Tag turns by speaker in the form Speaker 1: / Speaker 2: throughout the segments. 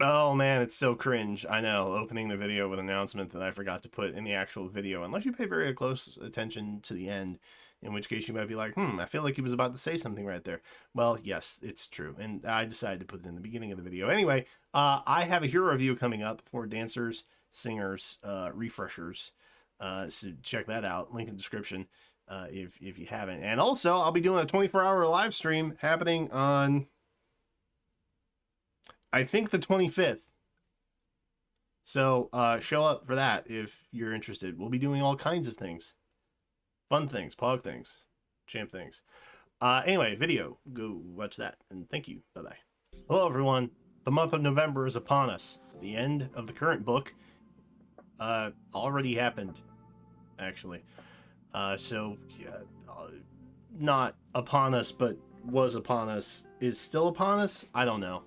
Speaker 1: Oh man, it's so cringe. I know, opening the video with an announcement that I forgot to put in the actual video, unless you pay very close attention to the end, in which case you might be like, I feel like he was about to say something right there. Well, yes, it's true, and I decided to put it in the beginning of the video. Anyway, I have a hero review coming up for dancers, singers, refreshers, so check that out, link in the description if you haven't. And also, I'll be doing a 24-hour live stream happening on, I think, the 25th. So show up for that if you're interested. We'll be doing all kinds of things. Fun things, pog things, champ things. Anyway, video. Go watch that. And thank you. Bye-bye. Hello, everyone. The month of November is upon us. The end of the current book already happened, actually. So, not upon us, but was upon us. Is still upon us? I don't know.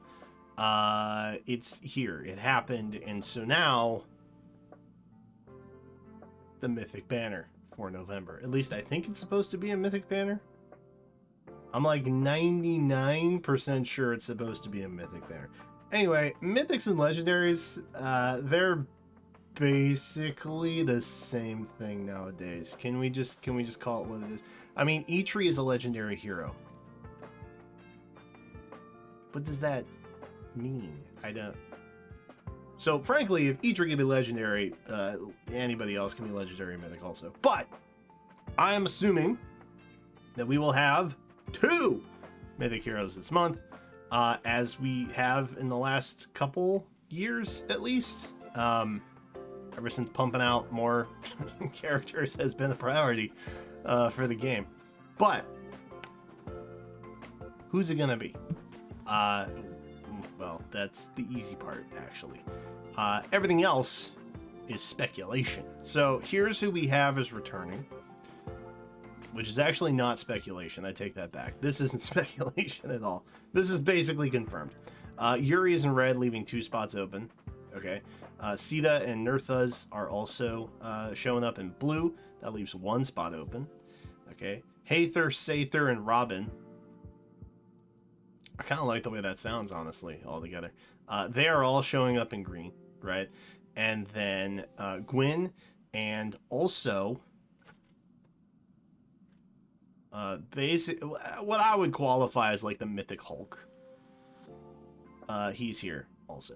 Speaker 1: It's here. It happened, and so now the Mythic banner for November. At least I think it's supposed to be a Mythic banner. I'm like 99% sure it's supposed to be a Mythic banner. Anyway, Mythics and Legendaries, they're basically the same thing nowadays. Can we just call it what it is? I mean, Eitri is a legendary hero. What does that mean? I don't. So frankly, if Eitri can be legendary, anybody else can be legendary Mythic also. But I am assuming that we will have 2 Mythic heroes this month, as we have in the last couple years at least. Ever since pumping out more characters has been a priority for the game. But who's it gonna be? Well, that's the easy part, actually. Everything else is speculation. So here's who we have as returning, which is actually not speculation. I take that back. This isn't speculation at all. This is basically confirmed. Yuri is in red, leaving 2 spots open. Okay. Sita and Nerthuz are also showing up in blue. That leaves 1 spot open. Okay. Haether, Sather, and Robin. I kind of like the way that sounds, honestly, altogether. They are all showing up in green, right? And then Gwyn, and also what I would qualify as like the Mythic Hulk. He's here also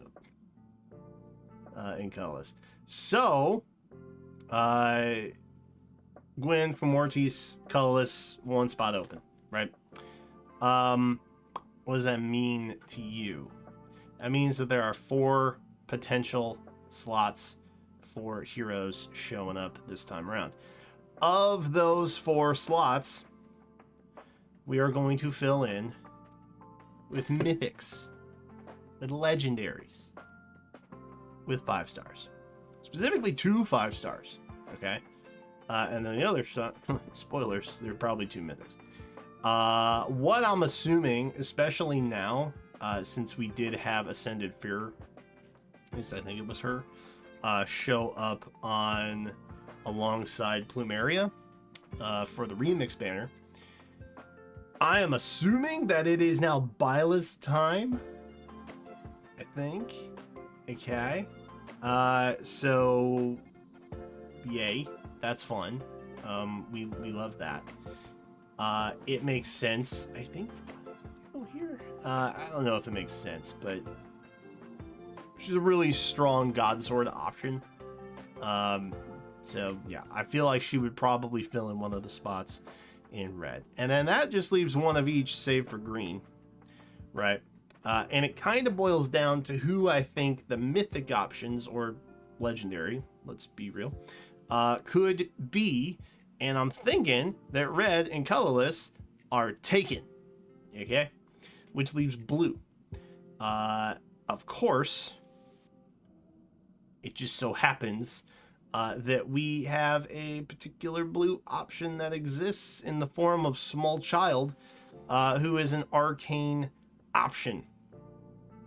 Speaker 1: in colorless. So Gwyn from Mortis, colorless, 1 spot open, right? What does that mean to you? That means that there are 4 potential slots for heroes showing up this time around. Of those 4 slots, we are going to fill in with Mythics, with Legendaries, with 5 stars. Specifically 2 5 stars, okay? And then the other, spoilers, there are probably 2 Mythics. What I'm assuming, especially now, since we did have Ascended Fear, at least I think it was her, show up on alongside Plumeria for the remix banner, I am assuming that it is now Byla's time, I think. Okay. So yay, that's fun. We love that. It makes sense, I think. Oh, here. I don't know if it makes sense, but she's a really strong God Sword option. So yeah, I feel like she would probably fill in one of the spots in red, and then that just leaves 1 of each, save for green, right? And it kind of boils down to who I think the Mythic options, or legendary, let's be real, could be. And I'm thinking that red and colorless are taken, okay? Which leaves blue. Of course, it just so happens that we have a particular blue option that exists in the form of Small Child, who is an arcane option,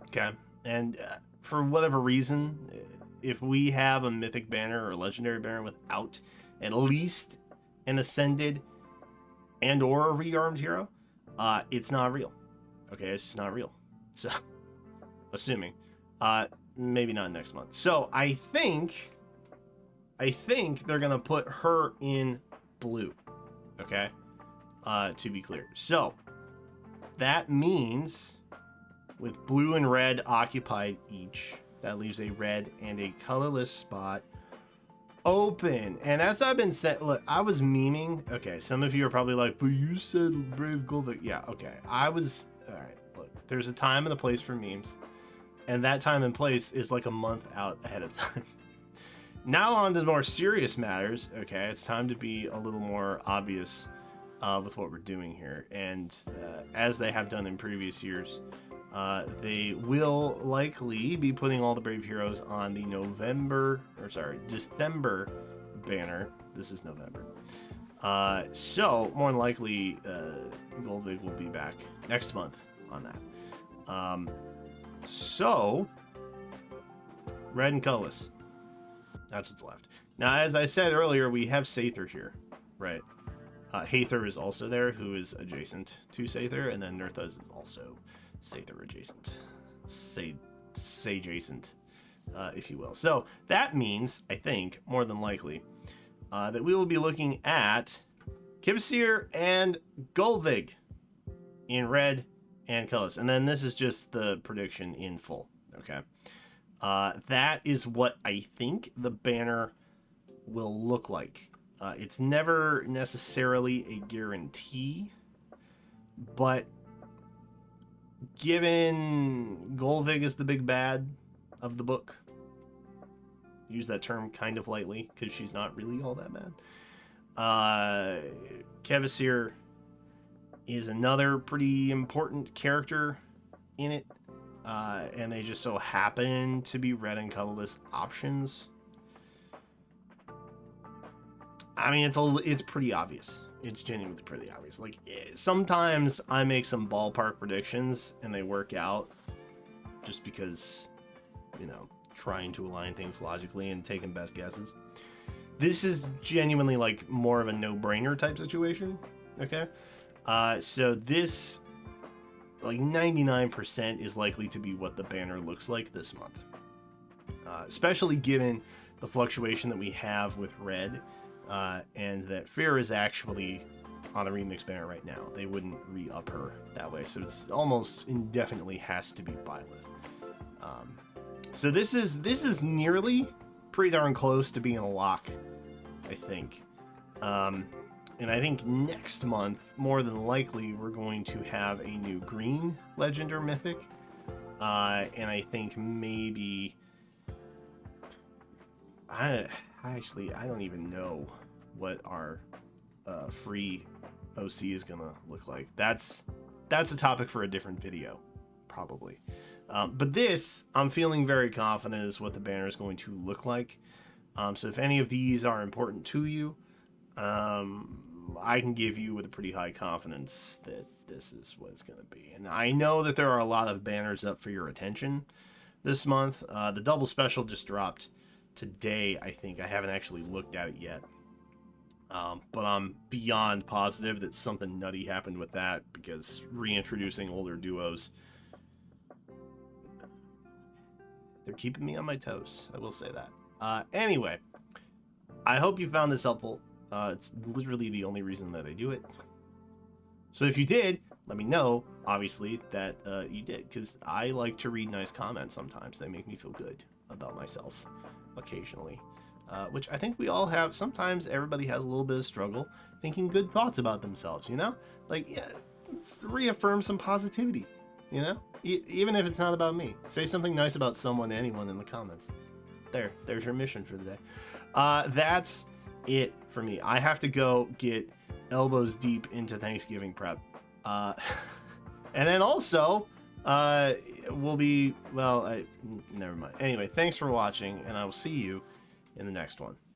Speaker 1: okay? And for whatever reason, if we have a Mythic banner or a Legendary banner without at least an Ascended and or a Rearmed hero, it's not real. Okay, it's just not real. So, assuming. Maybe not next month. So I think they're gonna put her in blue. Okay, to be clear. So that means with blue and red occupied each, that leaves a red and a colorless spot open. And as I've been saying, look, I was memeing. Okay, some of you are probably like, but you said Brave GULLVEIG. Yeah, okay. All right, look, there's a time and a place for memes. And that time and place is like a month out ahead of time. Now on to more serious matters. Okay, it's time to be a little more obvious with what we're doing here. And as they have done in previous years, they will likely be putting all the Brave Heroes on the December banner. This is November. So more than likely, GULLVEIG will be back next month on that. So red and colorless. That's what's left. Now, as I said earlier, we have Sather here, right? Hather is also there, who is adjacent to Sather, and then Nerthus is also Sather adjacent. Say-adjacent, if you will. So that means, I think, more than likely, that we will be looking at Kvasir and GULLVEIG in red and colors. And then this is just the prediction in full, okay? That is what I think the banner will look like. It's never necessarily a guarantee, but given GULLVEIG is the big bad of the book, use that term kind of lightly because she's not really all that bad. Kvasir is another pretty important character in it, and they just so happen to be red and colorless options. I mean, it's pretty obvious. It's genuinely pretty obvious. Like, sometimes I make some ballpark predictions and they work out just because, you know, trying to align things logically and taking best guesses. This is genuinely like more of a no-brainer type situation, okay? So this, like 99% is likely to be what the banner looks like this month. Especially given the fluctuation that we have with red, and that Fear is actually on the remix banner right now. They wouldn't re-up her that way, so it's almost indefinitely has to be Byleth. So this is nearly pretty darn close to being a lock, I think. And I think next month, more than likely, we're going to have a new green legend or mythic. And I think maybe... I don't even know what our free OC is going to look like. That's a topic for a different video, probably. But this, I'm feeling very confident is what the banner is going to look like. So if any of these are important to you, I can give you with a pretty high confidence that this is what it's going to be. And I know that there are a lot of banners up for your attention this month. The double special just dropped today, I think. I haven't actually looked at it yet. But I'm beyond positive that something nutty happened with that, because reintroducing older duos, they're keeping me on my toes. I will say that. Anyway, I hope you found this helpful. It's literally the only reason that I do it. So if you did, let me know, obviously, that you did, because I like to read nice comments sometimes. They make me feel good about myself occasionally, which I think we all have. Sometimes everybody has a little bit of struggle thinking good thoughts about themselves, you know? Like, yeah, let's reaffirm some positivity, you know? Even if it's not about me. Say something nice about someone, anyone in the comments. There's your mission for the day. That's it for me. I have to go get elbows deep into Thanksgiving prep. And then also, we'll be, well, never mind. Anyway, thanks for watching, and I will see you in the next one.